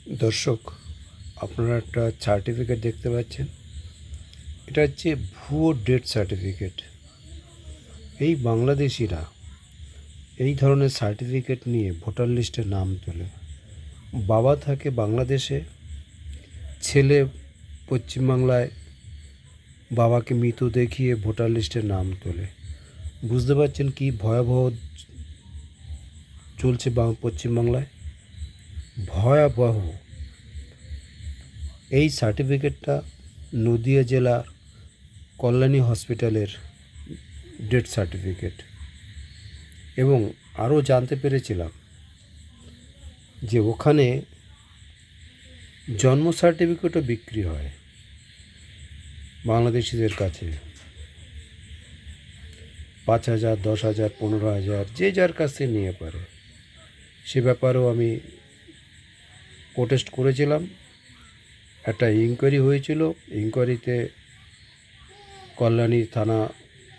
দর্শক, আপনারা একটা সার্টিফিকেট দেখতে পাচ্ছেন। এটা হচ্ছে ভুয়ো ডেথ সার্টিফিকেট। এই বাংলাদেশিরা এই ধরনের সার্টিফিকেট নিয়ে ভোটার লিস্টে নাম তোলে। বাবা থাকে বাংলাদেশে, ছেলে পশ্চিমবাংলায়, বাবাকে মৃত দেখিয়ে ভোটার লিস্টে নাম তোলে। বুঝতে পারছেন কি ভয়াবহ চলছে পশ্চিমবাংলায়? ভয়াবহ। এই সার্টিফিকেটটা নদিয়া জেলার কল্যাণী হসপিটালের ডেথ সার্টিফিকেট। এবং আরও জানতে পেরেছিলাম যে ওখানে জন্ম সার্টিফিকেটও বিক্রি হয় বাংলাদেশিদের কাছে। 5,000, 10,000, 15,000, যে যার কাছে নিয়ে পারে। সে ব্যাপারেও আমি প্রোটেস্ট করেছিলাম। একটা ইনকোয়ারি হয়েছিল। ইনকোয়ারিতে কল্যাণী থানা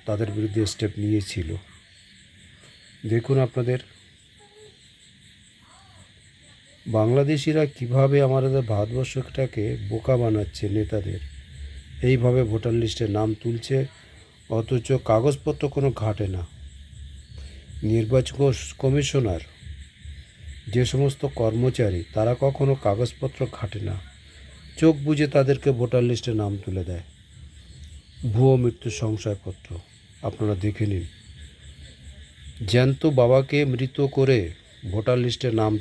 তাদের বিরুদ্ধে স্টেপ নিয়েছিল। দেখুন আপনাদের বাংলাদেশিরা কিভাবে আমাদের ভারতবর্ষটাকে বোকা বানাচ্ছে। নেতাদের এইভাবে ভোটার লিস্টে নাম তুলছে, অথচ কাগজপত্র কোনো ঘাটে না। নির্বাচন কমিশনার যে সমস্ত কর্মচারী, তারা কখনো কাগজপত্র ঘাটে না, চোখ বুজে তাদেরকে ভোটার লিস্টে নাম তুলে দেয়। ভুয়ো মৃত্যুর শংসাপত্র আপনারা দেখে নিন। জ্যান্ত বাবাকে মৃত করে ভোটার লিস্টে নাম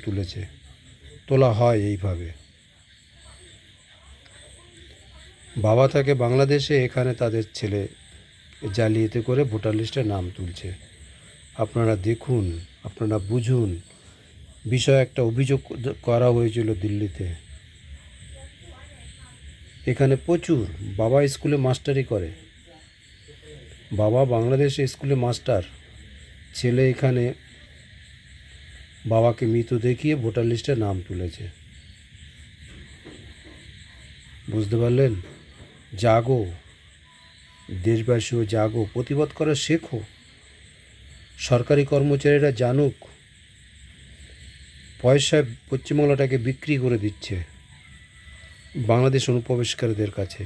তোলা হয় এইভাবে। বাবা থাকে বাংলাদেশে, এখানে তাদের ছেলে জালিয়াতি করে ভোটার লিস্টে নাম তুলছে। আপনারা দেখুন, আপনারা বুঝুন। বিষয় একটা অভিযোগ করা হয়েছিল দিল্লিতে। এখানে প্রচুর বাবা স্কুলে মাস্টারি করে, বাবা বাংলাদেশে স্কুলে মাস্টার, ছেলে এখানে বাবাকে মৃত দেখিয়ে ভোটার লিস্টে নাম তুলেছে। বুঝতে পারলেন? জাগো দেশবাসীও, জাগো, প্রতিবাদ করা শেখো। সরকারি কর্মচারীরা জানুক পয়সায় পশ্চিমবাংলাটাকে বিক্রি করে দিচ্ছে বাংলাদেশ অনুপ্রবেশকারীদের কাছে।